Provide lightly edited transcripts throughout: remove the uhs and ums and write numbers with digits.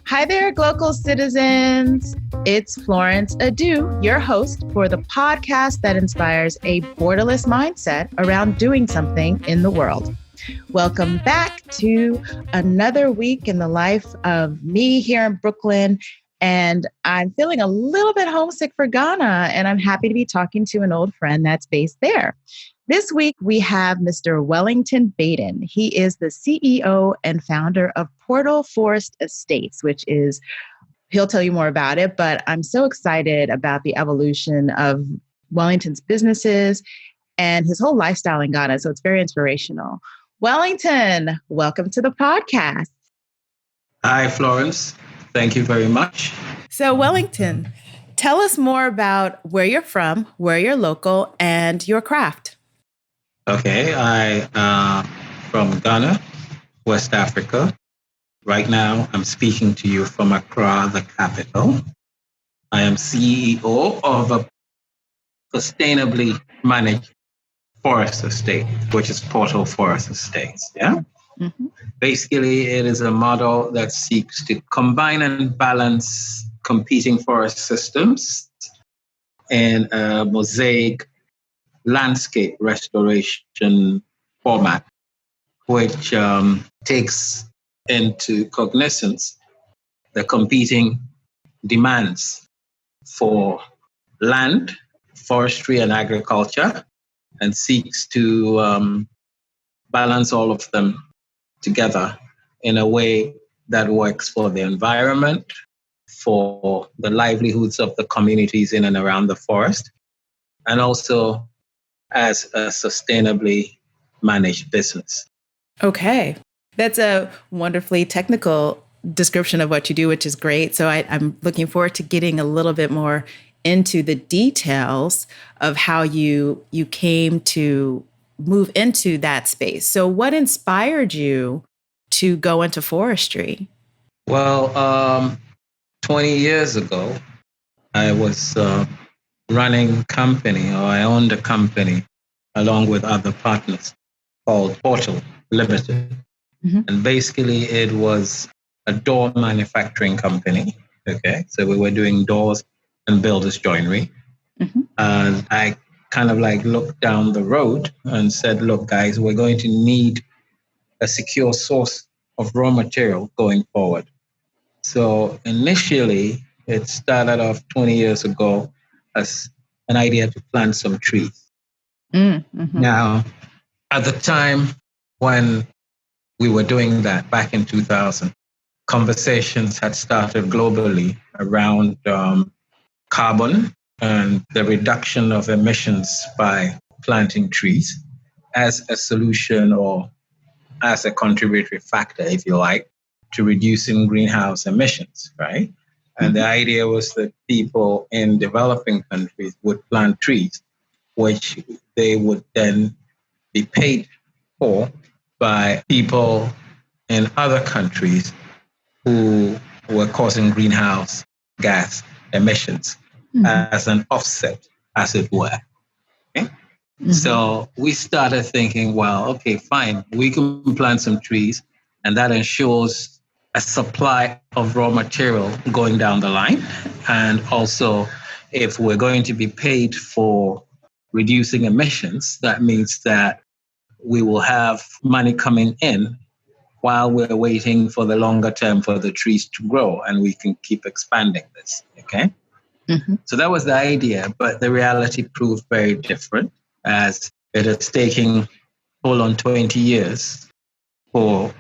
Hi there, Glocal citizens. It's Florence Adu, your host for the podcast that inspires a borderless mindset around doing something in the world. Welcome back to another week in the life of me here in Brooklyn. And I'm feeling a little bit homesick for Ghana, and I'm happy to be talking to an old friend that's based there. This week, we have Mr. Wellington Baiden. He is the CEO and founder of Portal Forest Estates, which is, he'll tell you more about it, but I'm so excited about the evolution of Wellington's businesses and his whole lifestyle in Ghana. So it's very inspirational. Wellington, welcome to the podcast. Hi, Florence. Thank you very much. So Wellington, tell us more about where you're from, where you're local, and your craft. Okay, I am from Ghana, West Africa. Right now, I'm speaking to you from Accra, the capital. I am CEO of a sustainably managed forest estate, which is Portal Forest Estates. Yeah. Mm-hmm. Basically, it is a model that seeks to combine and balance competing forest systems in a mosaic landscape restoration format, which takes into cognizance the competing demands for land, forestry, and agriculture, and seeks to balance all of them together in a way that works for the environment, for the livelihoods of the communities in and around the forest, and also as a sustainably managed business. Okay. That's a wonderfully technical description of what you do, which is great. So I'm looking forward to getting a little bit more into the details of how you came to move into that space. So what inspired you to go into forestry? Well, 20 years ago, I was running a company, or I owned a company along with other partners called Portal Limited. Mm-hmm. And basically it was a door manufacturing company. Okay. So we were doing doors and builders joinery. Mm-hmm. And I kind of like looked down the road and said, look, guys, we're going to need a secure source of raw material going forward. So initially it started off 20 years ago as an idea to plant some trees. Mm-hmm. Now, at the time when we were doing that back in 2000, conversations had started globally around carbon and the reduction of emissions by planting trees as a solution or as a contributory factor, if you like, to reducing greenhouse emissions, right? And the idea was that people in developing countries would plant trees, which they would then be paid for by people in other countries who were causing greenhouse gas emissions as an offset, as it were. Okay? Mm-hmm. So we started thinking, well, okay, fine, we can plant some trees, and that ensures a supply of raw material going down the line. And also, if we're going to be paid for reducing emissions, that means that we will have money coming in while we're waiting for the longer term for the trees to grow, and we can keep expanding this, okay? Mm-hmm. So that was the idea, but the reality proved very different, as it is taking full on 20 years for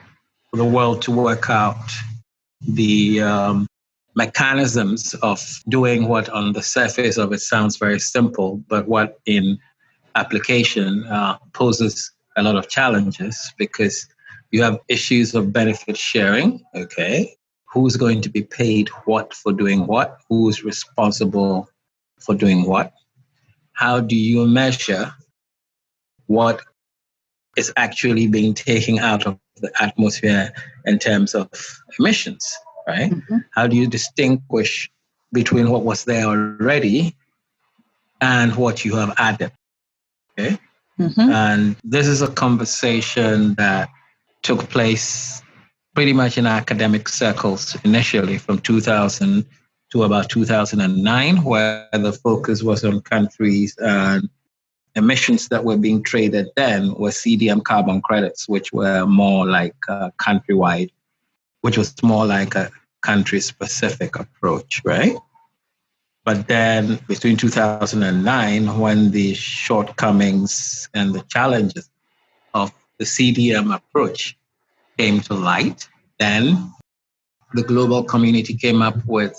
the world to work out the mechanisms of doing what on the surface of it sounds very simple, but what in application poses a lot of challenges, because you have issues of benefit sharing, okay? Who's going to be paid what for doing what? Who's responsible for doing what? How do you measure what is actually being taken out of the atmosphere in terms of emissions, right? Mm-hmm. How do you distinguish between what was there already and what you have added, okay? Mm-hmm. And this is a conversation that took place pretty much in academic circles initially from 2000 to about 2009, where the focus was on countries and emissions that were being traded then were CDM carbon credits, which were more like countrywide, which was more like a country-specific approach, right? But then between 2009, when the shortcomings and the challenges of the CDM approach came to light, then the global community came up with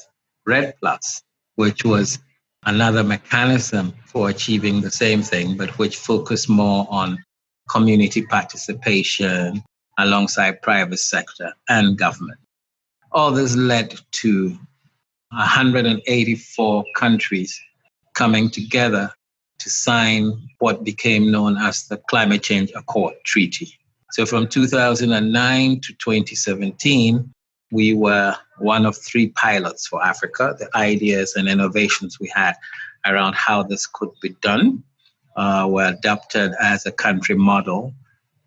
RED Plus, which was another mechanism for achieving the same thing, but which focused more on community participation alongside private sector and government. All this led to 184 countries coming together to sign what became known as the Climate Change Accord Treaty. So from 2009 to 2017, we were one of 3 pilots for Africa. The ideas and innovations we had around how this could be done were adopted as a country model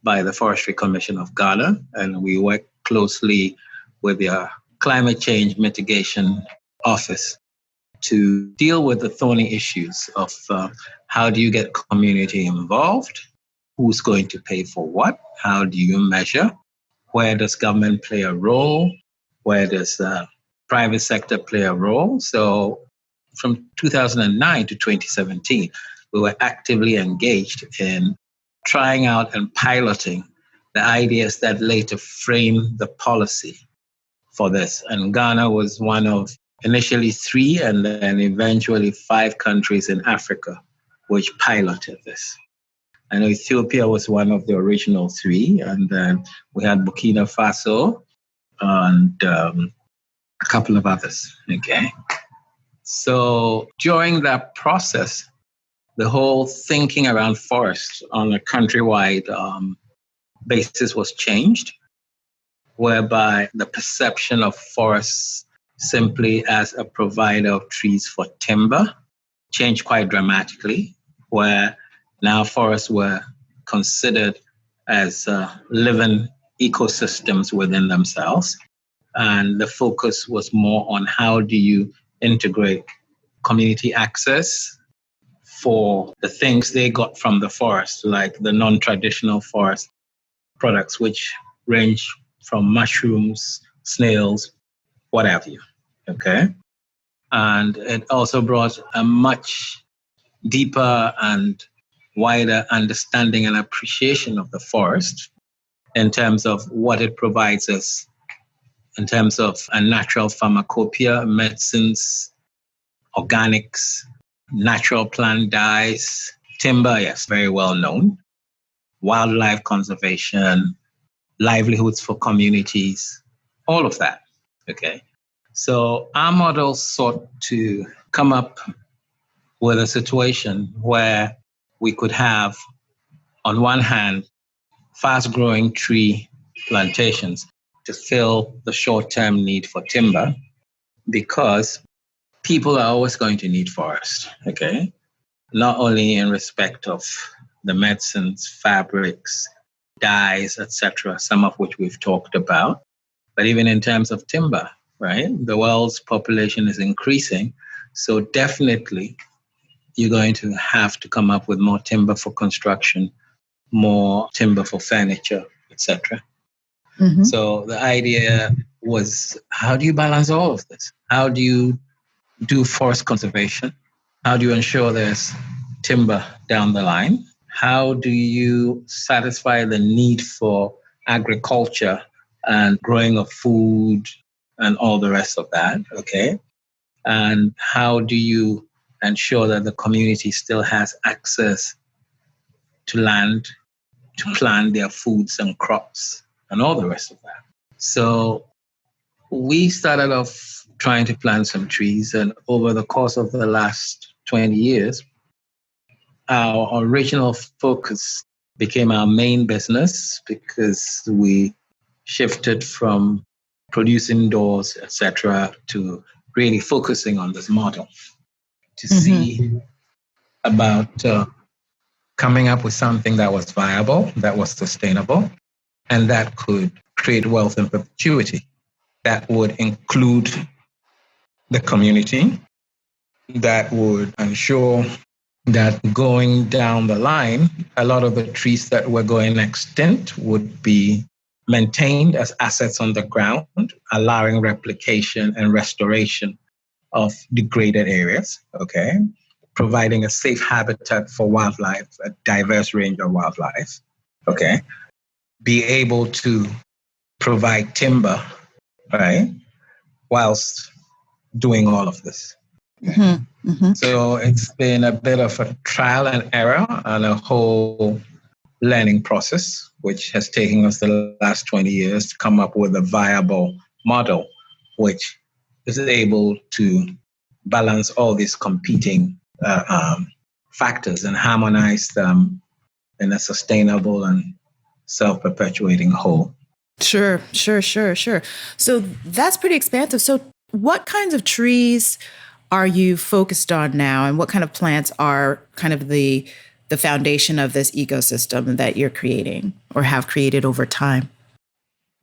by the Forestry Commission of Ghana, and we worked closely with the Climate Change Mitigation Office to deal with the thorny issues of how do you get community involved, who's going to pay for what, how do you measure, where does government play a role, where does private sector play a role. So from 2009 to 2017, we were actively engaged in trying out and piloting the ideas that later framed the policy for this. And Ghana was one of initially 3 and then eventually 5 countries in Africa which piloted this. I know Ethiopia was one of the original 3, and then we had Burkina Faso and a couple of others, okay? So during that process, the whole thinking around forests on a countrywide basis was changed, whereby the perception of forests simply as a provider of trees for timber changed quite dramatically, where now forests were considered as living ecosystems within themselves. And the focus was more on how do you integrate community access for the things they got from the forest, like the non-traditional forest products, which range from mushrooms, snails, what have you, okay? And it also brought a much deeper and wider understanding and appreciation of the forest in terms of what it provides us, in terms of a natural pharmacopoeia, medicines, organics, natural plant dyes, timber, yes, very well known, wildlife conservation, livelihoods for communities, all of that, okay? So our model sought to come up with a situation where we could have, on one hand, fast-growing tree plantations to fill the short-term need for timber, because people are always going to need forest, okay? Not only in respect of the medicines, fabrics, dyes, etc., some of which we've talked about, but even in terms of timber, right? The world's population is increasing, so definitely you're going to have to come up with more timber for construction, more timber for furniture, etc. Mm-hmm. So the idea was, how do you balance all of this? How do you do forest conservation? How do you ensure there's timber down the line? How do you satisfy the need for agriculture and growing of food and all the rest of that, okay? And how do you ensure that the community still has access to land to plant their foods and crops and all the rest of that? So we started off trying to plant some trees, and over the course of the last 20 years, our original focus became our main business, because we shifted from producing doors, etc., to really focusing on this model to see about coming up with something that was viable, that was sustainable, and that could create wealth in perpetuity. That would include the community, that would ensure that going down the line, a lot of the trees that were going extinct would be maintained as assets on the ground, allowing replication and restoration of degraded areas, okay? Providing a safe habitat for wildlife, a diverse range of wildlife, okay? Be able to provide timber, right? Whilst doing all of this. Mm-hmm. Mm-hmm. So it's been a bit of a trial and error and a whole learning process, which has taken us the last 20 years to come up with a viable model, which is able to balance all these competing factors and harmonize them in a sustainable and self-perpetuating whole. Sure. So that's pretty expansive. So what kinds of trees are you focused on now, and what kind of plants are kind of the foundation of this ecosystem that you're creating or have created over time?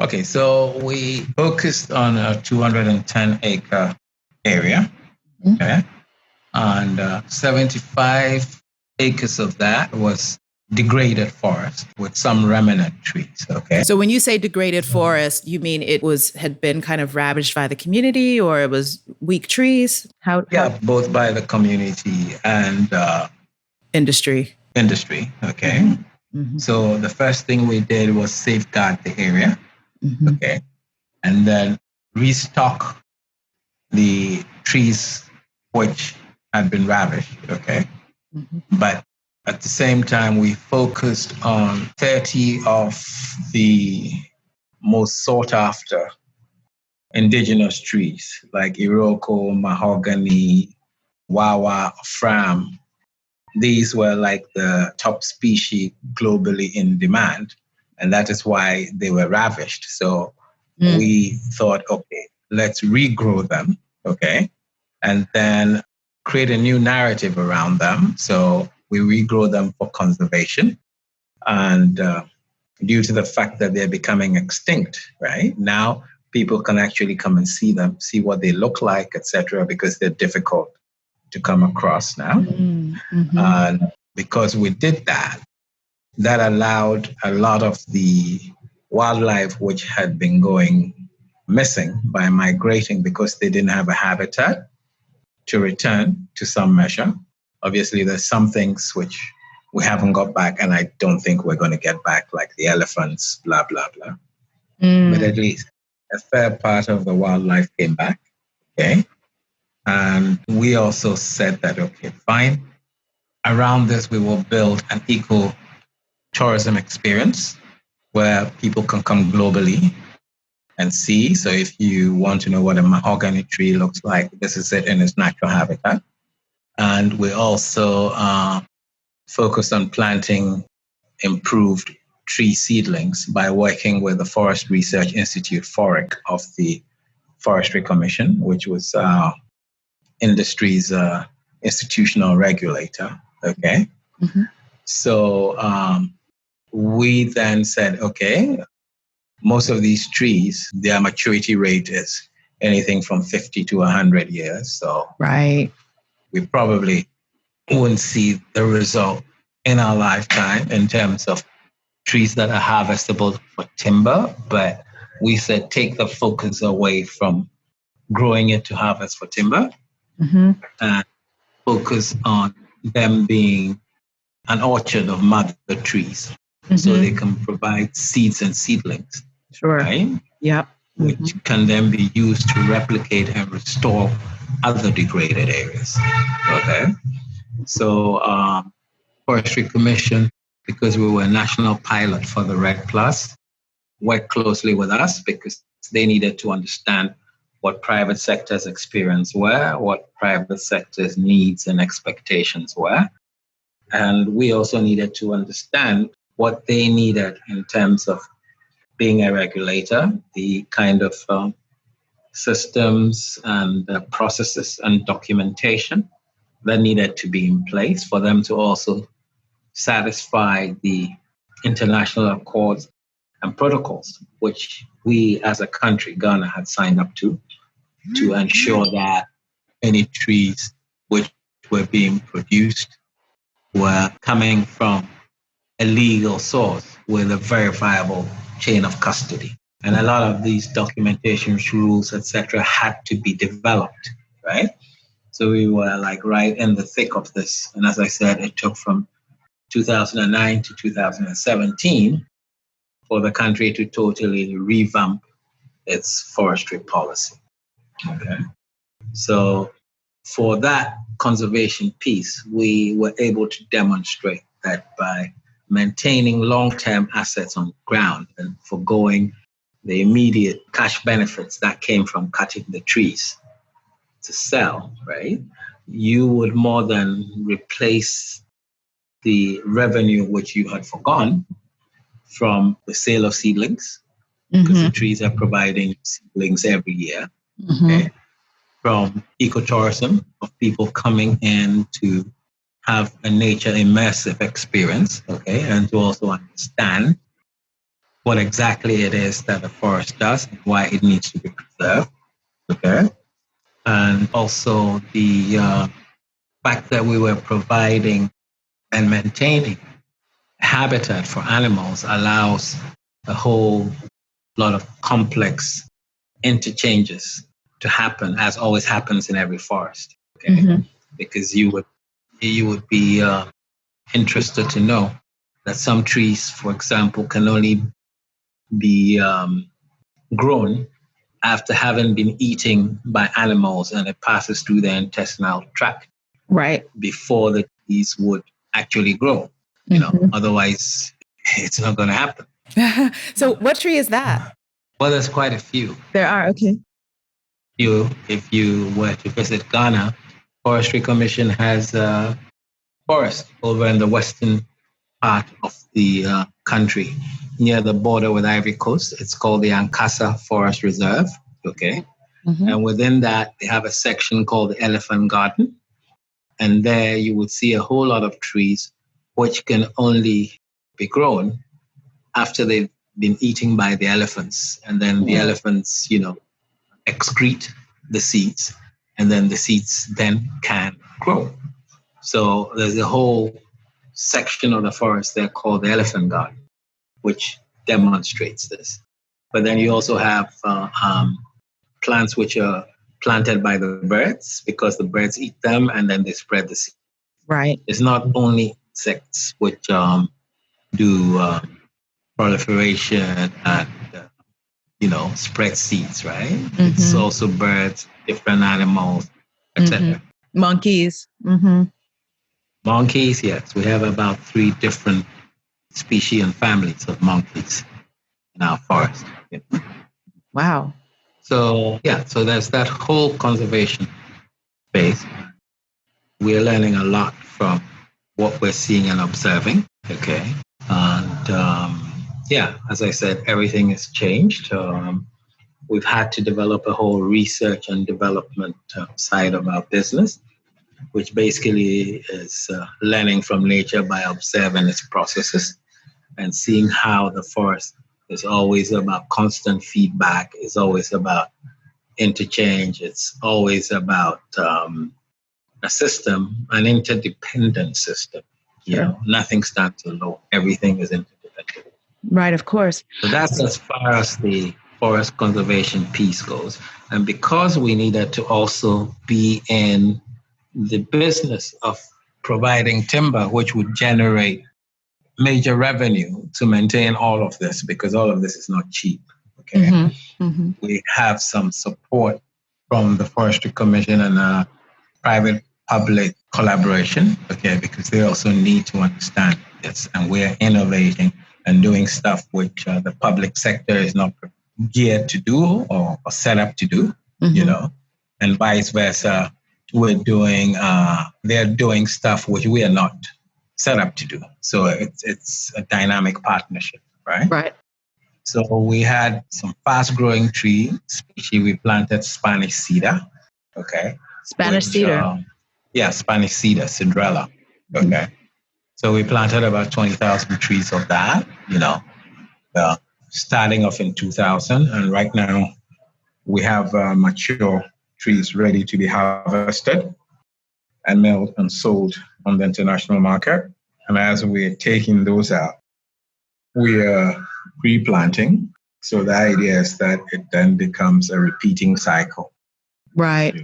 Okay, so we focused on a 210-acre area, okay, and 75 acres of that was degraded forest with some remnant trees. Okay. So when you say degraded forest, you mean had been kind of ravaged by the community, or it was weak trees? How? Both by the community and industry. Okay. Mm-hmm. So the first thing we did was safeguard the area. Mm-hmm. Okay. And then restock the trees which had been ravaged. Okay. Mm-hmm. But at the same time, we focused on 30 of the most sought after indigenous trees like Iroko, mahogany, wawa, fram. These were like the top species globally in demand, and that is why they were ravished. So we thought, okay, let's regrow them, okay, and then create a new narrative around them. So we regrow them for conservation. And due to the fact that they're becoming extinct, right? Now people can actually come and see them, see what they look like, etc., because they're difficult to come across now. Mm-hmm. And because we did that, that allowed a lot of the wildlife which had been going missing by migrating because they didn't have a habitat to return to some measure. Obviously, there's some things which we haven't got back, and I don't think we're going to get back, like the elephants, blah, blah, blah. But at least a fair part of the wildlife came back, okay? And we also said that, okay, fine. Around this, we will build an eco-tourism experience where people can come globally and see. So if you want to know what a mahogany tree looks like, this is it in its natural habitat. And we also focus on planting improved tree seedlings by working with the Forest Research Institute, FORIC, of the Forestry Commission, which was industry's institutional regulator. Okay. Mm-hmm. So we then said, okay, most of these trees, their maturity rate is anything from 50 to 100 years. So right, we probably won't see the result in our lifetime in terms of trees that are harvestable for timber. But we said take the focus away from growing it to harvest for timber, and focus on them being an orchard of mother trees. So they can provide seeds and seedlings. Sure. Right? Yep. Which can then be used to replicate and restore other degraded areas. Okay. So Forestry Commission, because we were a national pilot for the RED Plus, worked closely with us because they needed to understand what private sector's experience were, what private sector's needs and expectations were. And we also needed to understand what they needed in terms of being a regulator, the kind of systems and processes and documentation that needed to be in place for them to also satisfy the international accords and protocols, which we as a country, Ghana, had signed up to ensure that any trees which were being produced were coming from a legal source with a verifiable chain of custody. And a lot of these documentation rules, etc., had to be developed, right? So we were like right in the thick of this. And as I said, it took from 2009 to 2017 for the country to totally revamp its forestry policy. Okay. So for that conservation piece, we were able to demonstrate that by maintaining long-term assets on ground and foregoing the immediate cash benefits that came from cutting the trees to sell, right? You would more than replace the revenue which you had forgone from the sale of seedlings, because the trees are providing seedlings every year, okay? From ecotourism, of people coming in to have a nature immersive experience, okay, and to also understand what exactly it is that the forest does and why it needs to be preserved, okay, and also the fact that we were providing and maintaining habitat for animals allows a whole lot of complex interchanges to happen, as always happens in every forest, okay, because you would be interested to know that some trees, for example, can only be grown after having been eaten by animals and it passes through the intestinal tract. Right. Before the trees would actually grow. Otherwise it's not going to happen. So what tree is that? Well, there's quite a few. There are, okay. If you were to visit Ghana, Forestry Commission has a forest over in the western part of the country near the border with Ivory Coast. It's called the Ankasa Forest Reserve, okay? And within that, they have a section called the Elephant Garden. And there you would see a whole lot of trees which can only be grown after they've been eaten by the elephants. And then the elephants, excrete the seeds, and then the seeds then can grow. So there's a whole section of the forest there called the Elephant Garden, which demonstrates this. But then you also have plants which are planted by the birds because the birds eat them and then they spread the seed. Right. It's not only insects which do proliferation and spread seeds, right? It's also birds, different animals, etc. Monkeys. Monkeys, yes. We have about 3 different species and families of monkeys in our forest. Wow. So there's that whole conservation space. We're learning a lot from what we're seeing and observing, okay? And as I said, everything has changed. We've had to develop a whole research and development side of our business, which basically is learning from nature by observing its processes and seeing how the forest is always about constant feedback, it's always about interchange, it's always about a system, an interdependent system. Nothing stands alone. Everything is interdependent. Right, of course. So that's as far as the forest conservation piece goes. And because we needed to also be in the business of providing timber, which would generate major revenue to maintain all of this, because all of this is not cheap. Okay, we have some support from the Forestry Commission and private-public collaboration. Okay, because they also need to understand this, and we're innovating and doing stuff which the public sector is not geared to do or set up to do. And vice versa. We're doing, they're doing stuff which we are not set up to do. So it's a dynamic partnership, right? Right. So we had some fast-growing tree species. We planted Spanish cedar, okay? Spanish cedar. Spanish cedar, cedrela, okay? So we planted about 20,000 trees of that, starting off in 2000. And right now, we have mature trees ready to be harvested and milled and sold on the international market. And as we're taking those out, we are replanting. So the idea is that it then becomes a repeating cycle. Right.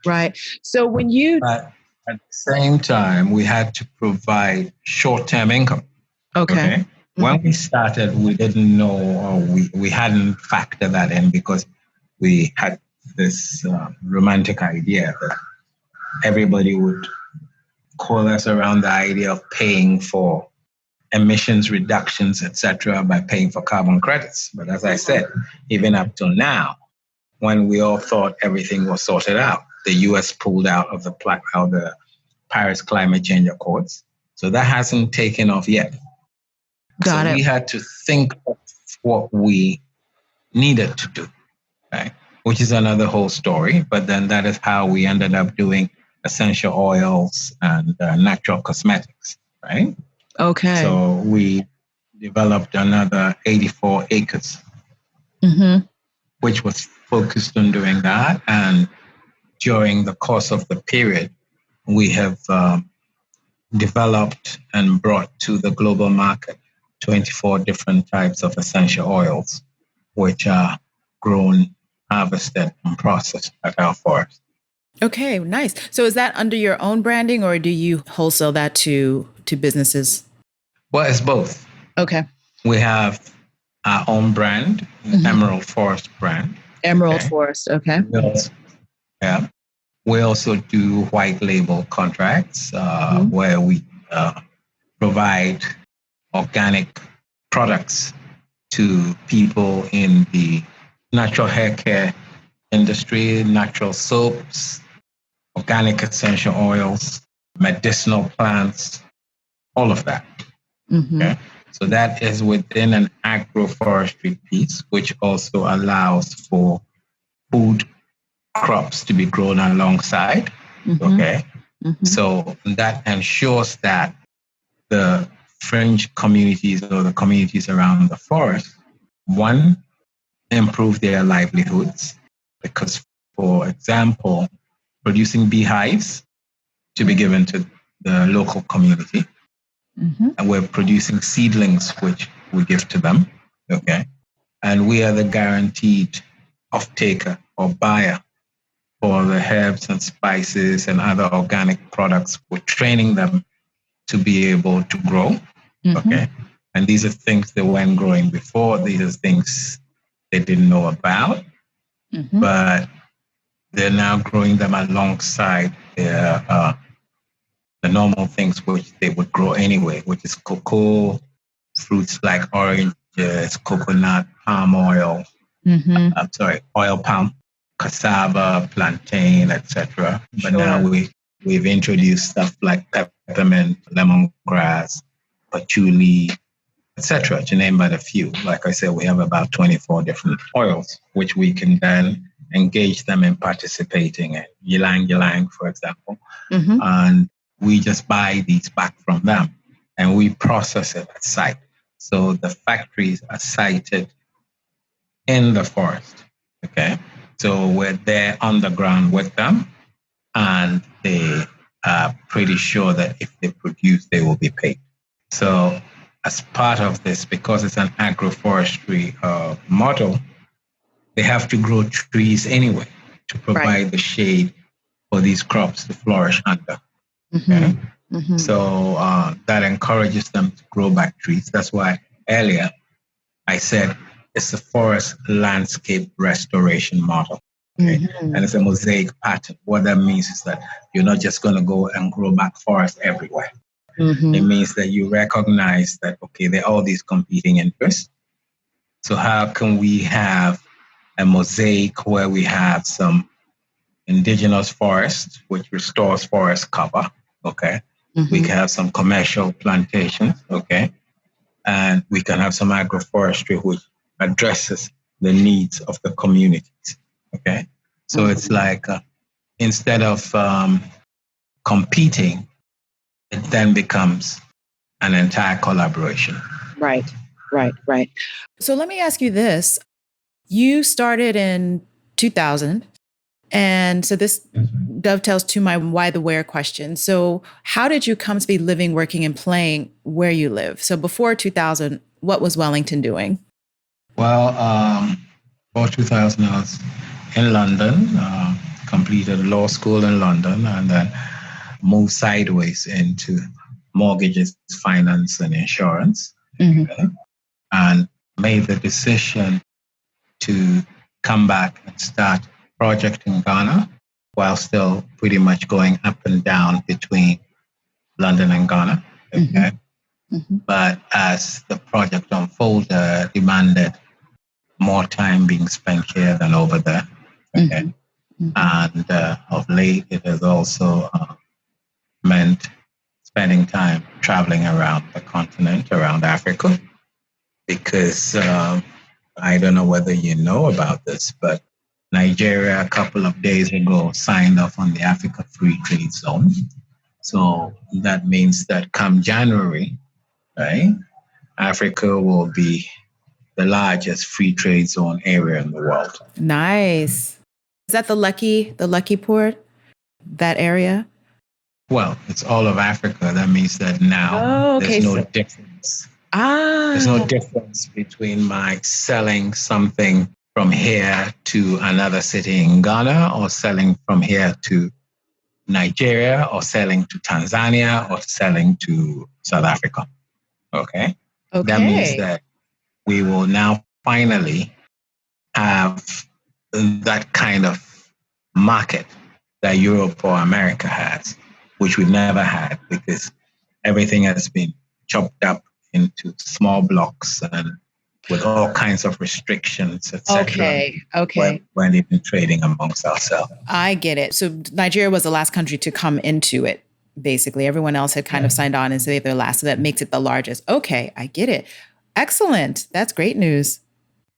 Right. So when you... But at the same time, we had to provide short-term income. Okay. When we started, we didn't know, or we hadn't factored that in because we had this romantic idea that everybody would coalesce around the idea of paying for emissions reductions, etc., by paying for carbon credits. But as I said, even up till now, when we all thought everything was sorted out, the US pulled out of the Paris Climate Change Accords. So that hasn't taken off yet. Got it. We had to think of what we needed to do, right? Which is another whole story. But then that is how we ended up doing essential oils and natural cosmetics, right? Okay. So we developed another 84 acres, which was focused on doing that. And during the course of the period, we have developed and brought to the global market 24 different types of essential oils, which are grown, harvested, and processed at our forest. Okay, nice. So is that under your own branding or do you wholesale that to businesses? Well, it's both. Okay. We have our own brand, Emerald Forest brand. Emerald Forest, okay. We also do white label contracts where we provide organic products to people in the natural hair care industry, natural soaps, organic essential oils, medicinal plants, all of that. Okay? So that is within an agro-forestry piece, which also allows for food crops to be grown alongside. Okay. So that ensures that the fringe communities or the communities around the forest, one, improve their livelihoods. Because, for example, producing beehives to be given to the local community, and we're producing seedlings which we give to them. Okay. And we are the guaranteed off-taker or buyer for the herbs and spices and other organic products. We're training them to be able to grow. Okay. And these are things they weren't growing before. These are things they didn't know about, but they're now growing them alongside their, the normal things which they would grow anyway, which is cocoa, fruits like oranges, coconut, palm oil, oil palm, cassava, plantain, etc. But now we've introduced stuff like peppermint, lemongrass, patchouli, etc., to name but a few. Like I said, we have about 24 different oils, which we can then engage them in participating in. Ylang, for example. And we just buy these back from them and we process it at site. So the factories are sited in the forest. Okay. So we're there on the ground with them and they are pretty sure that if they produce, they will be paid. So as part of this, because it's an agroforestry model, they have to grow trees anyway to provide the shade for these crops to flourish under. Okay? So that encourages them to grow back trees. That's why earlier I said it's a forest landscape restoration model. Okay? And it's a mosaic pattern. What that means is that you're not just going to go and grow back forest everywhere. It means that you recognize that, okay, there are all these competing interests. So how can we have a mosaic where we have some indigenous forest, which restores forest cover, okay? We can have some commercial plantations, okay? And we can have some agroforestry, which addresses the needs of the communities, okay? So it's like instead of competing, it then becomes an entire collaboration. Right. Right, right. So let me ask you this. You started in 2000. And so this dovetails to my why the where question. So how did you come to be living, working, and playing where you live? So before 2000, what was Wellington doing? Well, before 2000, I was in London, completed law school in London, and then moved sideways into mortgages, finance, and insurance. Mm-hmm. Okay? And made the decision to come back and start a project in Ghana while still pretty much going up and down between London and Ghana. Okay. Mm-hmm. But as the project unfolded, demanded more time being spent here than over there. Okay. Mm-hmm. And of late, it has also meant spending time traveling around the continent, around Africa, because I don't know whether you know about this, but Nigeria a couple of days ago signed off on the Africa Free Trade Zone. So that means that come January, right, Africa will be the largest free trade zone area in the world. Nice. Is that the Lucky Port, that area? Well, it's all of Africa. That means that now there's no difference. There's no difference between my selling something from here to another city in Ghana or selling from here to Nigeria or selling to Tanzania or selling to South Africa. Okay. That means that we will now finally have that kind of market that Europe or America has, which we've never had because everything has been chopped up into small blocks and with all kinds of restrictions, etc. Okay. When even trading amongst ourselves. I get it. So Nigeria was the last country to come into it. Basically, everyone else had kind of signed on and said they're last, so that makes it the largest. Okay, I get it. Excellent. That's great news.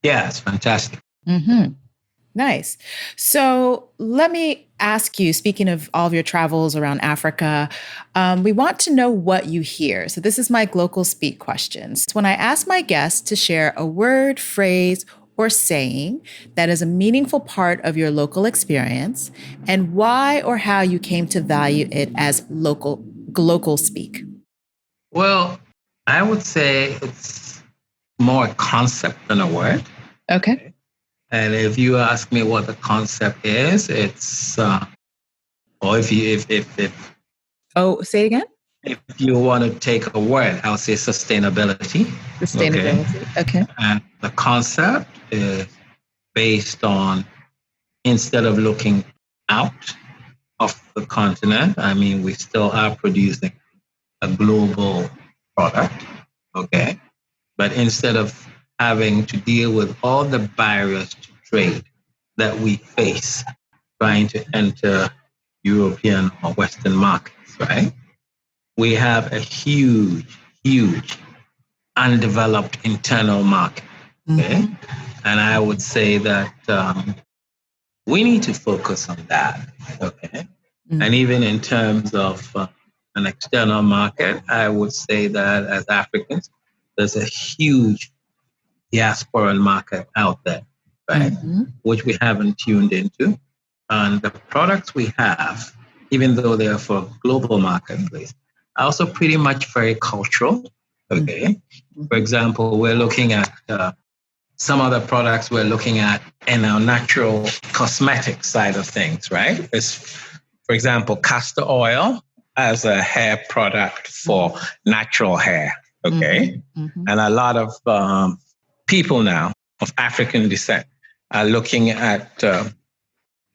Yeah, it's fantastic. Mm-hmm. Nice. So let me ask you, speaking of all of your travels around Africa, we want to know what you hear. So this is my Glocal Speak questions. When I ask my guests to share a word, phrase, or saying that is a meaningful part of your local experience and why or how you came to value it as Glocal Speak. Well, I would say it's more a concept than a word. Okay. And if you ask me what the concept is, it's or if Oh, say it again. If you want to take a word, I'll say sustainability. Sustainability. Okay. And the concept is based on instead of looking out of the continent, I mean, we still are producing a global product. Okay. But instead of having to deal with all the barriers to trade that we face trying to enter European or Western markets, right? We have a huge undeveloped internal market. Okay. Mm-hmm. And I would say that we need to focus on that. Okay. Mm-hmm. And even in terms of an external market, I would say that as Africans, there's a huge diaspora market out there, right? Mm-hmm. Which we haven't tuned into. And the products we have, even though they're for global marketplace, are also pretty much very cultural. Okay. Mm-hmm. For example, we're looking at some other products we're looking at in our natural cosmetic side of things, right? It's, for example, castor oil as a hair product for natural hair. Okay. Mm-hmm. Mm-hmm. And a lot of people now of African descent are looking at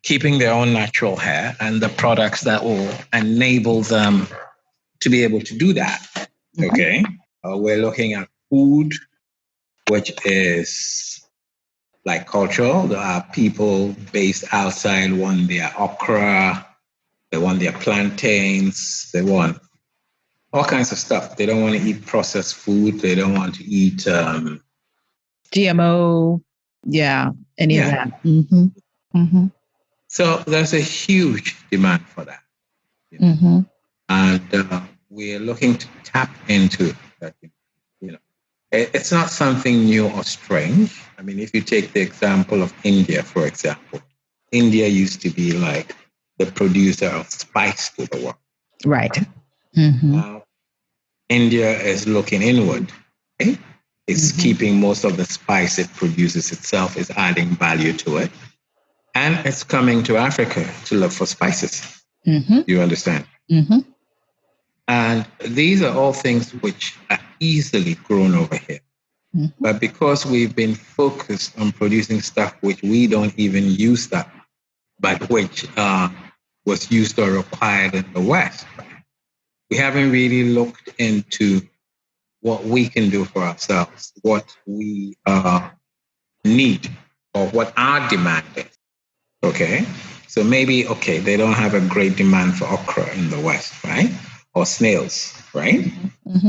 keeping their own natural hair and the products that will enable them to be able to do that. Okay. We're looking at food, which is like cultural. There are people based outside want their okra, they want their plantains, they want all kinds of stuff. They don't want to eat processed food. They don't want to eat GMO. Yeah. Any of that. Mm-hmm. Mm-hmm. So there's a huge demand for that. Mm-hmm. And we're looking to tap into that. It's not something new or strange. I mean, if you take the example of India, for example, India used to be like the producer of spice to the world. Right. Mm-hmm. Now, India is looking inward. Right? It's keeping most of the spice it produces itself, is adding value to it. And it's coming to Africa to look for spices. You understand? And these are all things which are easily grown over here. But because we've been focused on producing stuff which we don't even use that, but which was used or required in the West, we haven't really looked into what we can do for ourselves, what we need, or what our demand is. Okay? So maybe, they don't have a great demand for okra in the West, right? Or snails, right?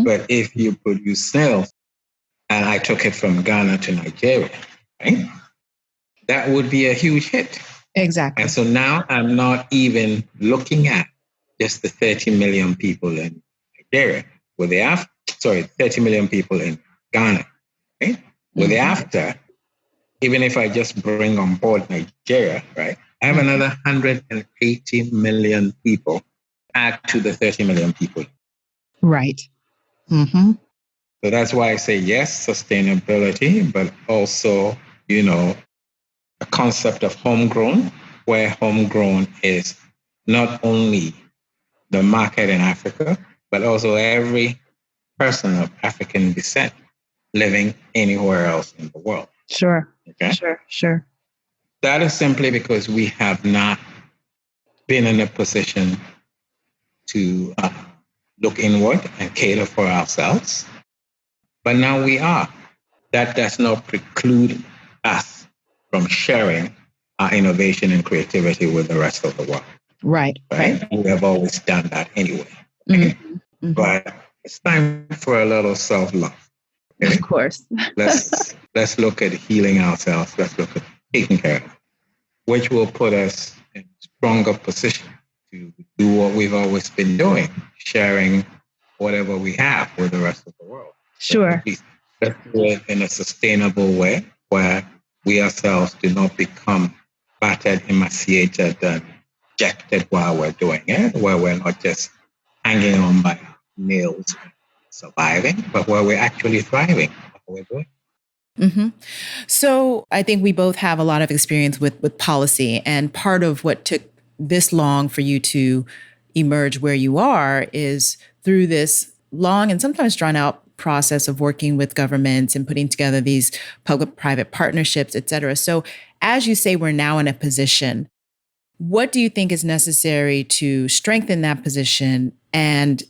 But if you produce snails, and I took it from Ghana to Nigeria, right? That would be a huge hit. Exactly. And so now I'm not even looking at just the 30 million people in Nigeria, 30 million people in Ghana, right? With the after, even if I just bring on board Nigeria, right? I have another 180 million people add to the 30 million people. Right. So that's why I say yes, sustainability, but also, a concept of homegrown, where homegrown is not only the market in Africa, but also every person of African descent living anywhere else in the world. Sure. Okay? Sure. That is simply because we have not been in a position to look inward and cater for ourselves. But now we are. That does not preclude us from sharing our innovation and creativity with the rest of the world. Right. We have always done that anyway. Okay? But it's time for a little self-love. Okay? Of course. Let's look at healing ourselves. Let's look at taking care of it, which will put us in a stronger position to do what we've always been doing, sharing whatever we have with the rest of the world. Sure. Let's do it in a sustainable way where we ourselves do not become battered, emaciated, and rejected while we're doing it, where we're not just hanging on by nails surviving, but where we're actually thriving while we're doing. So I think we both have a lot of experience with policy, and part of what took this long for you to emerge where you are is through this long and sometimes drawn out process of working with governments and putting together these public-private partnerships, et cetera. So as you say, we're now in a position. What do you think is necessary to strengthen that position and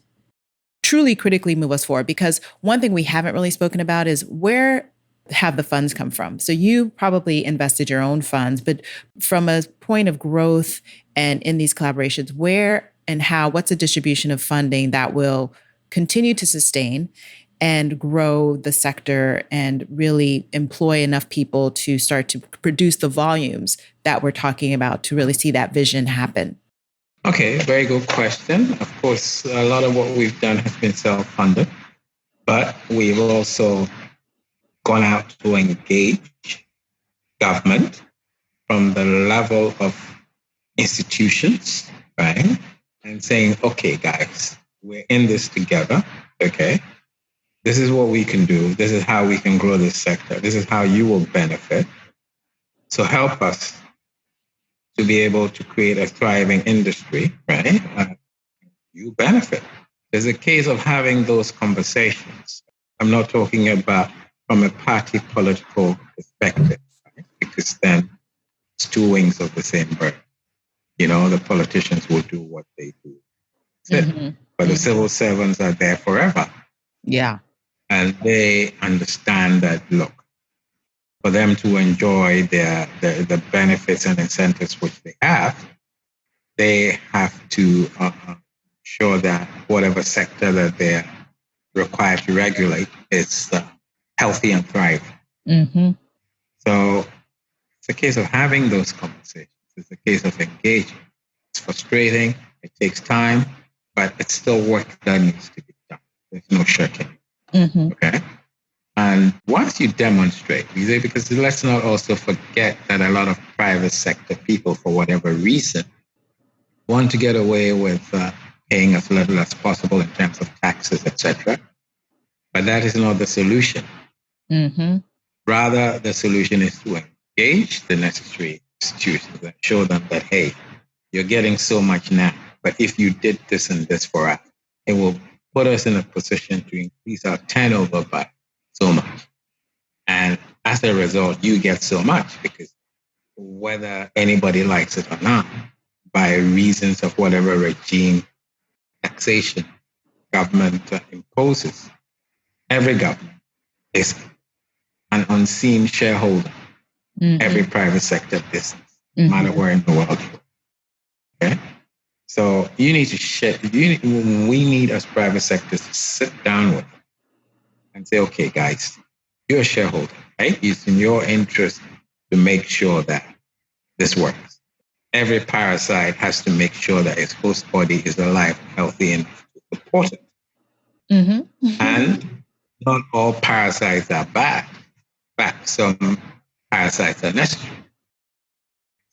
truly critically move us forward? Because one thing we haven't really spoken about is where have the funds come from? So you probably invested your own funds, but from a point of growth and in these collaborations, where and how, what's the distribution of funding that will continue to sustain and grow the sector and really employ enough people to start to produce the volumes that we're talking about to really see that vision happen? Okay, very good question. Of course, a lot of what we've done has been self-funded, but we've also gone out to engage government from the level of institutions, right? And saying, okay, guys, we're in this together, okay? This is what we can do. This is how we can grow this sector. This is how you will benefit. So help us to be able to create a thriving industry, right? You benefit. There's a case of having those conversations. I'm not talking about from a party political perspective, right? Because then it's two wings of the same bird. The politicians will do what they do. That's it. But the civil servants are there forever. Yeah. And they understand that, look, for them to enjoy the benefits and incentives which they have to ensure that whatever sector that they're required to regulate is healthy and thriving. So it's a case of having those conversations. It's a case of engaging. It's frustrating. It takes time, but it's still work that needs to be done. There's no shirking. Okay. And once you demonstrate, because let's not also forget that a lot of private sector people, for whatever reason, want to get away with paying as little as possible in terms of taxes, etc. But that is not the solution. Mm-hmm. Rather, the solution is to engage the necessary institutions and show them that, hey, you're getting so much now, but if you did this and this for us, it will put us in a position to increase our turnover by so much. And as a result, you get so much, because whether anybody likes it or not, by reasons of whatever regime taxation government imposes, every government is an unseen shareholder, every private sector business, no matter where in the world you are. Okay? So you need to share, we need as private sectors to sit down with them and say, okay, guys, you're a shareholder, right? It's in your interest to make sure that this works. Every parasite has to make sure that its host body is alive, healthy, and to support it. And not all parasites are bad. In fact, some parasites are necessary.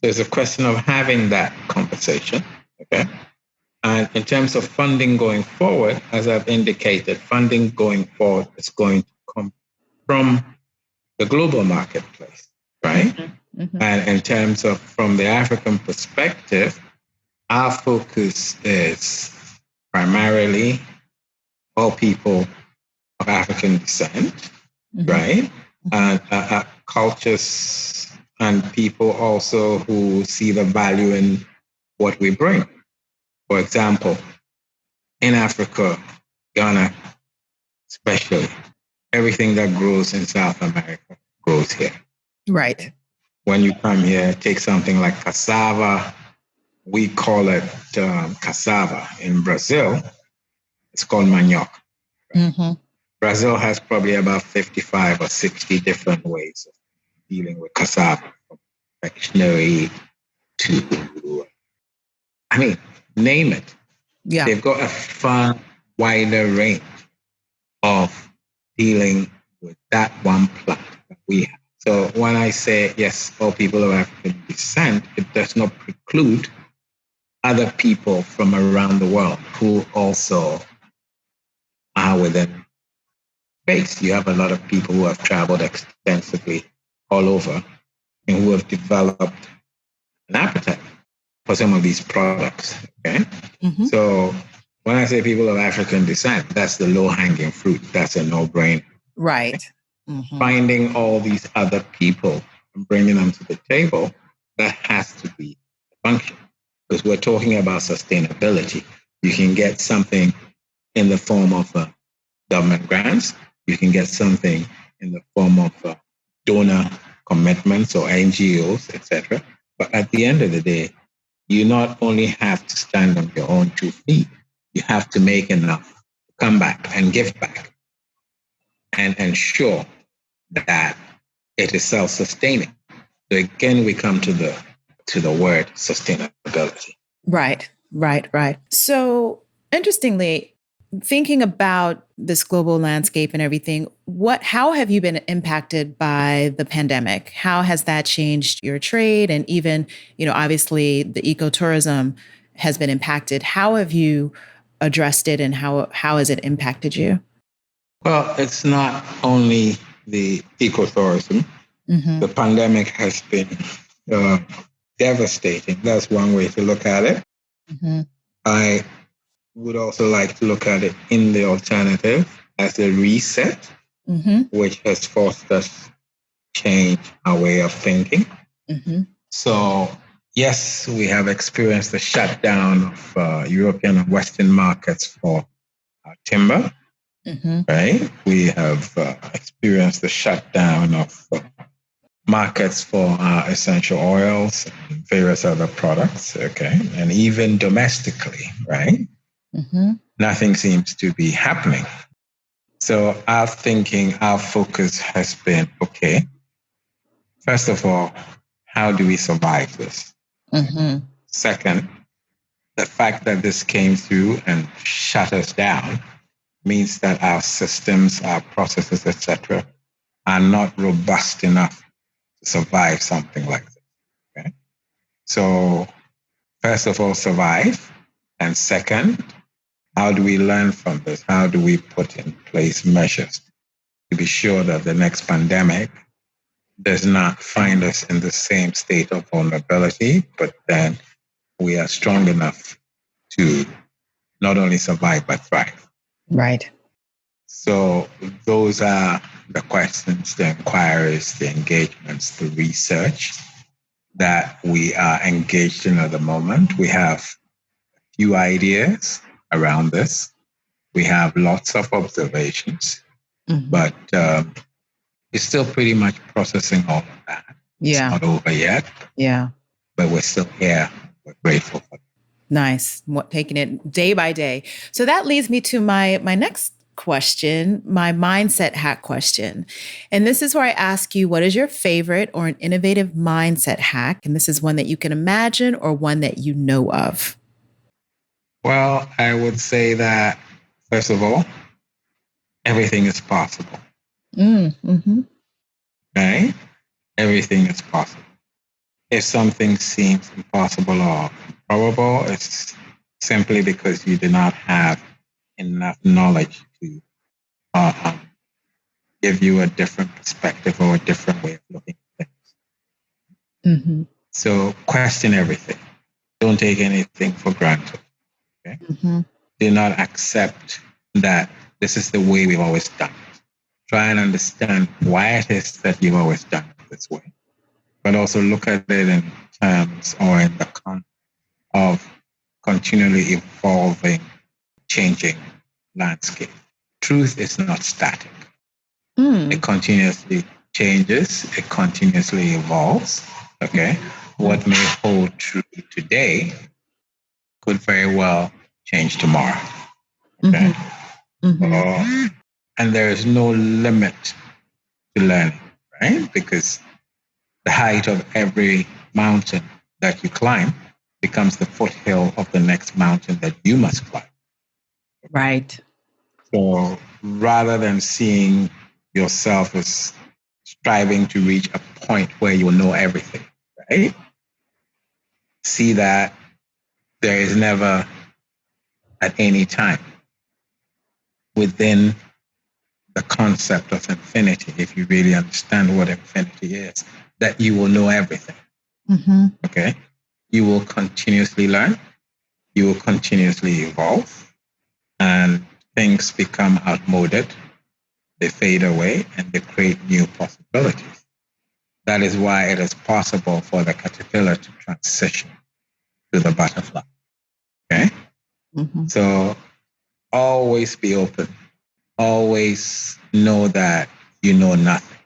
So it's a question of having that conversation, okay? And in terms of funding going forward, as I've indicated, funding going forward is going to come from the global marketplace, right? And in terms of from the African perspective, our focus is primarily all people of African descent, right? And cultures and people also who see the value in what we bring. For example, in Africa, Ghana especially, everything that grows in South America grows here. Right. When you come here, take something like cassava. We call it cassava. In Brazil, it's called manioc. Brazil has probably about 55 or 60 different ways of dealing with cassava, from confectionery to, name it. Yeah. They've got a far wider range of dealing with that one plant that we have. So when I say, yes, all people of African descent, it does not preclude other people from around the world who also are within space. You have a lot of people who have traveled extensively all over and who have developed an appetite for some of these products. Okay. So when I say people of African descent, that's the low-hanging fruit. That's a no-brainer. Right. Finding all these other people and bringing them to the table, that has to be a function. Because we're talking about sustainability. You can get something in the form of government grants. You can get something in the form of donor commitments or NGOs, etc. But at the end of the day, you not only have to stand on your own 2 feet, you have to make enough to come back and give back and ensure that it is self-sustaining. So again, we come to the word sustainability. Right. So interestingly, thinking about this global landscape and everything, how have you been impacted by the pandemic? How has that changed your trade? And even, obviously the ecotourism has been impacted. How have you addressed it, and how has it impacted you? Well, it's not only the ecotourism. The pandemic has been devastating. That's one way to look at it. I would also like to look at it in the alternative as a reset, which has forced us to change our way of thinking. So, yes, we have experienced the shutdown of European and Western markets for our timber, right? We have experienced the shutdown of markets for our essential oils and various other products, okay? And even domestically, right? Nothing seems to be happening. So our thinking, our focus has been, okay, first of all, how do we survive this? Second, the fact that this came through and shut us down means that our systems, our processes, etc., are not robust enough to survive something like this. Okay? So, first of all, survive. And second, how do we learn from this? How do we put in place measures to be sure that the next pandemic does not find us in the same state of vulnerability, but then we are strong enough to not only survive, but thrive? Right. So those are the questions, the inquiries, the engagements, the research that we are engaged in at the moment. We have a few ideas around this. We have lots of observations, but it's still pretty much processing all of that. Yeah. It's not over yet. Yeah. But we're still here. We're grateful for it. Nice. Taking it day by day. So that leads me to my next question, my mindset hack question. And this is where I ask you, what is your favorite or an innovative mindset hack? And this is one that you can imagine or one that you know of. Well, I would say that, first of all, everything is possible. Okay? Everything is possible. If something seems impossible or improbable, it's simply because you do not have enough knowledge to give you a different perspective or a different way of looking at things. So question everything. Don't take anything for granted. Okay? Do not accept that this is the way we've always done it. Try and understand why it is that you've always done it this way, but also look at it in terms or in the context of continually evolving, changing landscape. Truth is not static. It continuously changes. It continuously evolves. Okay. What may hold true today could very well change tomorrow. Okay. And there is no limit to learning, right? Because the height of every mountain that you climb becomes the foothill of the next mountain that you must climb. Right. So rather than seeing yourself as striving to reach a point where you will know everything, right? See that there is never at any time within the concept of infinity, if you really understand what infinity is, that you will know everything. Okay? You will continuously learn. You will continuously evolve. And things become outmoded. They fade away and they create new possibilities. That is why it is possible for the caterpillar to transition to the butterfly. Okay? So always be open. Always know that you know nothing.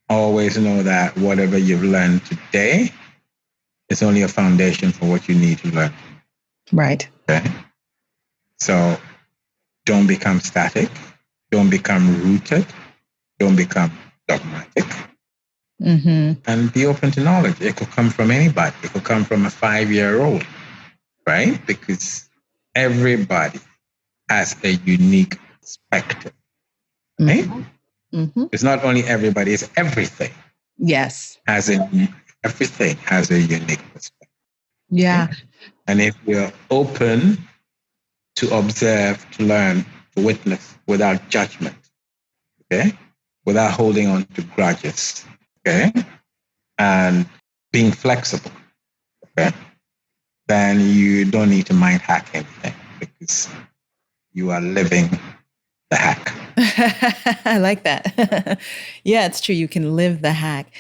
Always know that whatever you've learned today is only a foundation for what you need to learn. Right. Okay? So don't become static. Don't become rooted. Don't become dogmatic. And be open to knowledge. It could come from anybody. It could come from a 5-year-old, right? Because everybody has a unique perspective, right? It's not only everybody, it's everything. Yes. Everything has a unique perspective. Yeah. Okay? And if you're open to observe, to learn, to witness without judgment, okay, without holding on to grudges, okay, and being flexible, okay, then you don't need to mind hack anything because you are living the hack. I like that. Yeah, it's true. You can live the hack.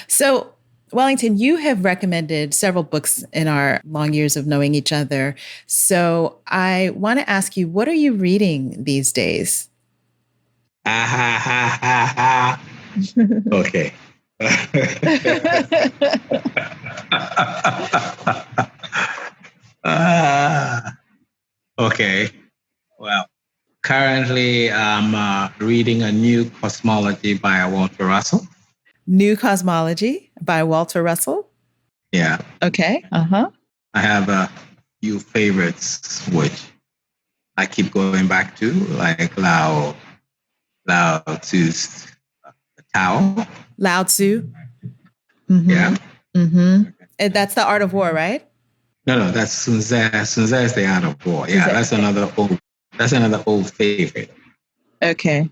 So, Wellington, you have recommended several books in our long years of knowing each other. So I want to ask you, what are you reading these days? Okay. Okay. Well, currently I'm reading A New Cosmology by Walter Russell. New Cosmology by Walter Russell? Yeah. Okay. I have a few favorites which I keep going back to, like Lao Tzu's The Tao. Lao Tzu. Mm-hmm. Yeah. Mm-hmm. And that's the art of war, right? No, that's Sun Tzu. Sun Tzu is the art of war. Yeah, that's another old favorite. Okay.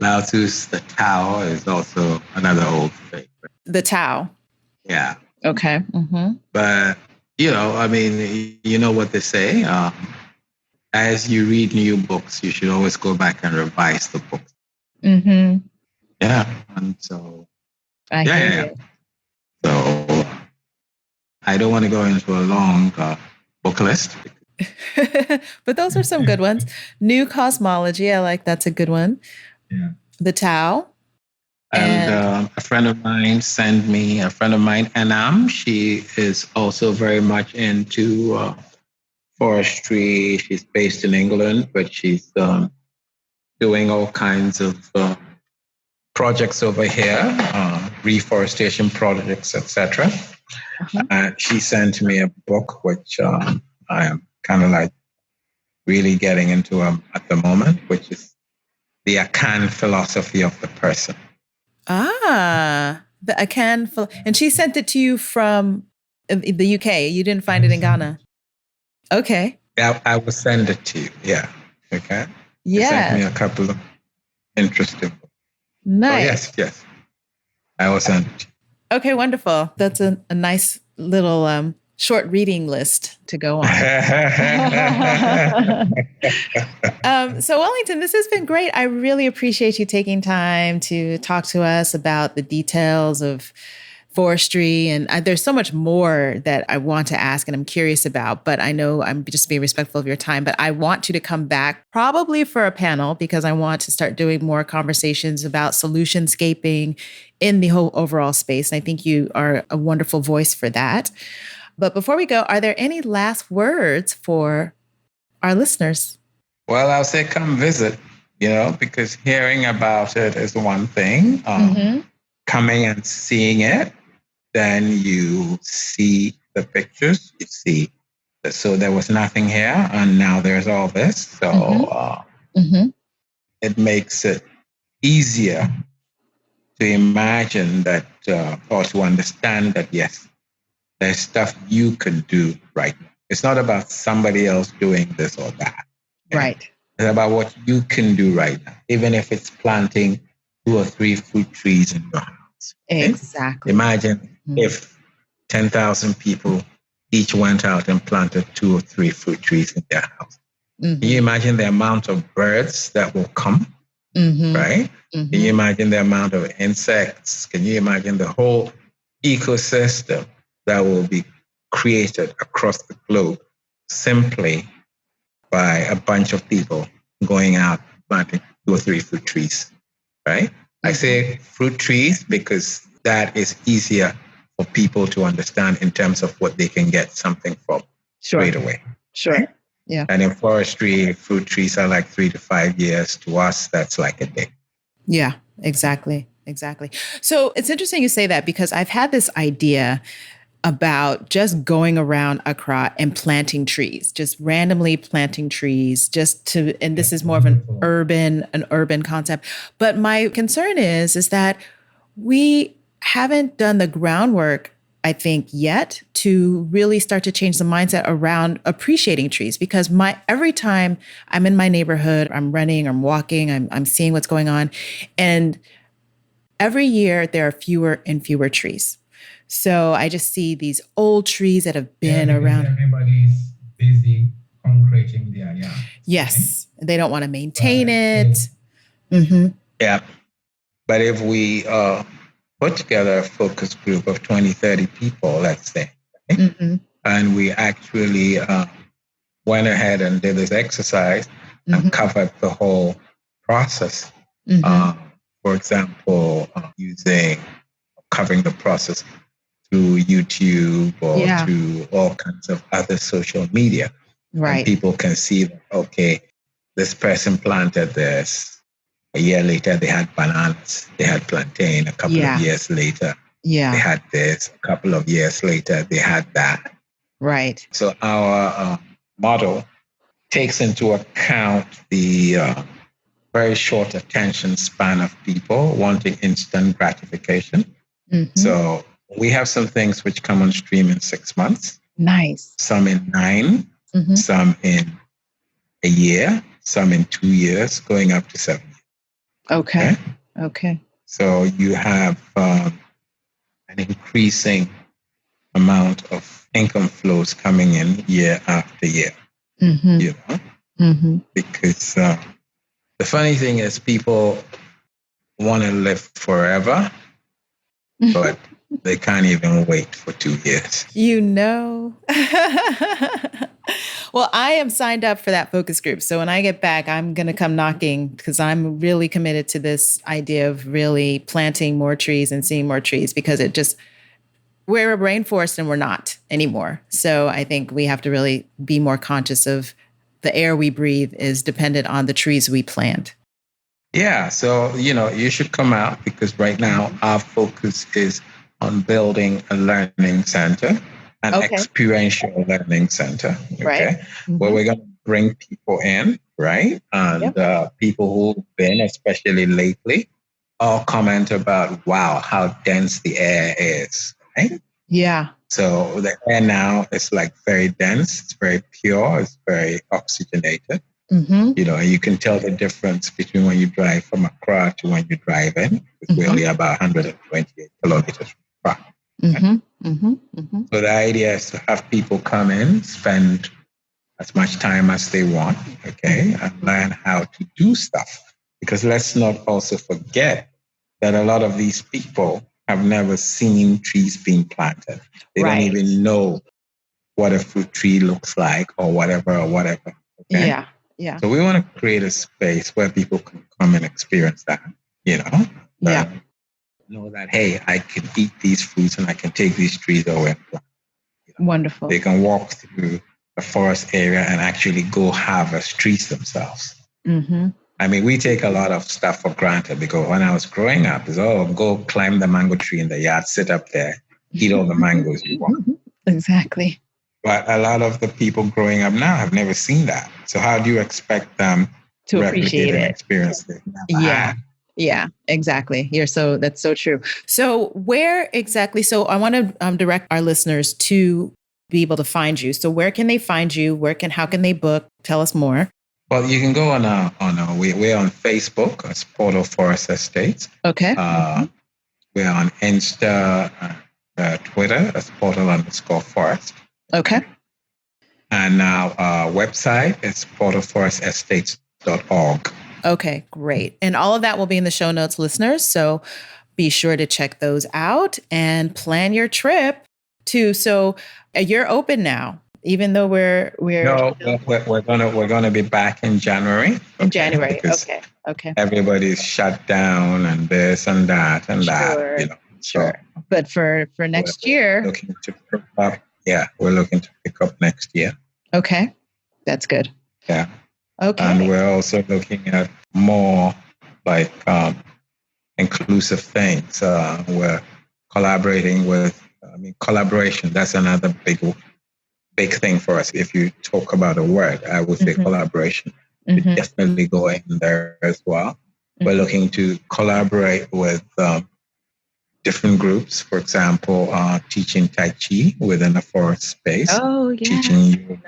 Lao Tzu's The Tao is also another old favorite. The Tao. Yeah. Okay. Mm-hmm. But, I mean, you know what they say. As you read new books, you should always go back and revise the book. Mm-hmm. Yeah. And so, I hear you. So I don't want to go into a long book list. But those are some good ones. New Cosmology. I like that's a good one. Yeah. The Tao. And a friend of mine, Anam, she is also very much into forestry. She's based in England, but she's doing all kinds of projects over here, reforestation projects, etc. And she sent me a book, which I am kind of like really getting into at the moment, which is The Akan Philosophy of the Person. The Akan, and she sent it to you from the UK. You didn't find it in Ghana. Okay. Yeah, I will send it to you. Yeah. Okay. Yeah. She sent me a couple of interesting books. Nice. Oh, yes. I will send it to you. Okay, wonderful. That's a nice little short reading list to go on. So Wellington, this has been great. I really appreciate you taking time to talk to us about the details of forestry. And there's so much more that I want to ask and I'm curious about, but I know I'm just being respectful of your time, but I want you to come back probably for a panel because I want to start doing more conversations about solutionscaping in the whole overall space. And I think you are a wonderful voice for that. But before we go, are there any last words for our listeners? Well, I'll say come visit, because hearing about it is one thing. Coming and seeing it, then you see the pictures, you see. So there was nothing here, and now there's all this. So it makes it easier to imagine that, or to understand that, yes, there's stuff you can do right now. It's not about somebody else doing this or that. Right. It's about what you can do right now, even if it's planting 2 or 3 fruit trees in your house. Exactly. Imagine if 10,000 people each went out and planted 2 or 3 fruit trees in their house. Can you imagine the amount of birds that will come? Right? Can you imagine the amount of insects? Can you imagine the whole ecosystem that will be created across the globe simply by a bunch of people going out planting 2 or 3 fruit trees, right? I say fruit trees because that is easier for people to understand in terms of what they can get something from straight away. Sure. Yeah. And in forestry, fruit trees are like 3 to 5 years. To us, that's like a day. Yeah, exactly. So it's interesting you say that because I've had this idea about just going around Accra and planting trees, just randomly planting trees, and this is more of an urban concept. But my concern is that we haven't done the groundwork, I think, yet to really start to change the mindset around appreciating trees. Because every time I'm in my neighborhood, I'm running, I'm walking, I'm seeing what's going on, and every year there are fewer and fewer trees. So I just see these old trees that have been around. Everybody's busy concreting their yard. Yes. They don't want to maintain it. Yeah. But if we put together a focus group of 20, 30 people, let's say, and we actually went ahead and did this exercise and covered the whole process. For example, covering the process through YouTube or through all kinds of other social media. Right. And people can see that, okay, this person planted this. A year later, they had bananas. They had plantain. A couple of years later, they had this. A couple of years later, they had that. Right. So our model takes into account the very short attention span of people wanting instant gratification. So we have some things which come on stream in 6 months. Nice. Some in 9, some in a year, some in 2 years, going up to 7 years. Okay. So you have an increasing amount of income flows coming in year after year. You know, because the funny thing is, people want to live forever, but they can't even wait for 2 years. You know. Well, I am signed up for that focus group. So when I get back, I'm going to come knocking because I'm really committed to this idea of really planting more trees and seeing more trees, because we're a rainforest and we're not anymore. So I think we have to really be more conscious of the air we breathe is dependent on the trees we plant. Yeah. So, you should come out, because right now our focus is on building a learning center, an experiential learning center. Okay. Right. Where we're going to bring people in, right? And people who've been, especially lately, all comment about, wow, how dense the air is, right? Yeah. So the air now is like very dense, it's very pure, it's very oxygenated. You can tell the difference between when you drive from Accra to when you drive in. We're only about 128 kilometers from Accra. So the idea is to have people come in, spend as much time as they want, okay, and learn how to do stuff. Because let's not also forget that a lot of these people have never seen trees being planted. They don't even know what a fruit tree looks like or whatever. Okay? Yeah. So we want to create a space where people can come and experience that, know that, hey, I can eat these fruits and I can take these trees away and plant. Wonderful. They can walk through a forest area and actually go harvest trees themselves. I mean, we take a lot of stuff for granted, because when I was growing up, it's, go climb the mango tree in the yard, sit up there, eat all the mangoes you want. Exactly. But a lot of the people growing up now have never seen that. So how do you expect them to appreciate an it? Experience they've never had? Yeah, exactly. That's so true. So where exactly? So I want to direct our listeners to be able to find you. So where can they find you? How can they book? Tell us more. Well, you can go we're on Facebook as Portal Forest Estates. Okay. We're on Insta, Twitter as Portal_Forest. Okay. And our website is portalforestestates.org. Okay, great. And all of that will be in the show notes, listeners. So be sure to check those out and plan your trip too. So you're open now, even though we're gonna be back in January. In January. Okay. Everybody's shut down and this and that and that. Sure. So but for next year, looking to pick up. Yeah, we're looking to pick up next year. Okay, that's good. Yeah. Okay. And we're also looking at more like inclusive things. We're collaborating with, collaboration. That's another big thing for us. If you talk about a word, I would say collaboration. Should definitely go in there as well. We're looking to collaborate with different groups. For example, teaching Tai Chi within a forest space. Oh, yeah. Teaching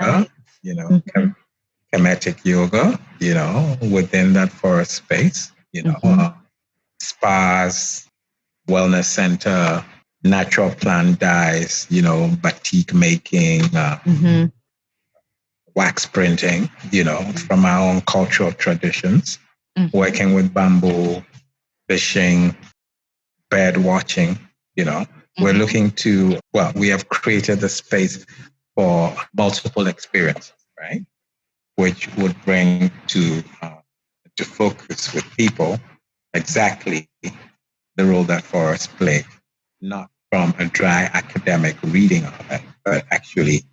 yoga, Kemetic yoga, within that forest space, spas, wellness center, natural plant dyes, batik making, wax printing, from our own cultural traditions, working with bamboo, fishing, bird watching, we're looking to, we have created the space for multiple experiences, right? Which would bring to focus with people exactly the role that forests play, not from a dry academic reading of it, but actually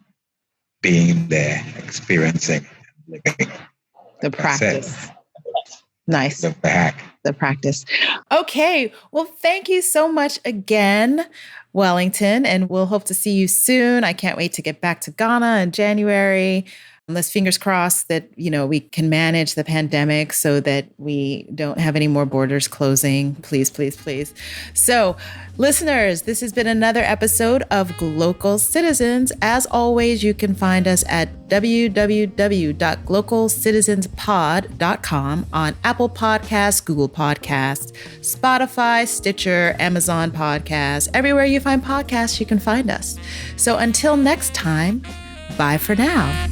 being there, experiencing, living. The practice. Nice. The practice. Okay. Well, thank you so much again, Wellington, and we'll hope to see you soon. I can't wait to get back to Ghana in January. Let's fingers crossed that, we can manage the pandemic so that we don't have any more borders closing. Please, please, please. So, listeners, this has been another episode of Glocal Citizens. As always, you can find us at www.glocalcitizenspod.com on Apple Podcasts, Google Podcasts, Spotify, Stitcher, Amazon Podcasts. Everywhere you find podcasts, you can find us. So until next time, bye for now.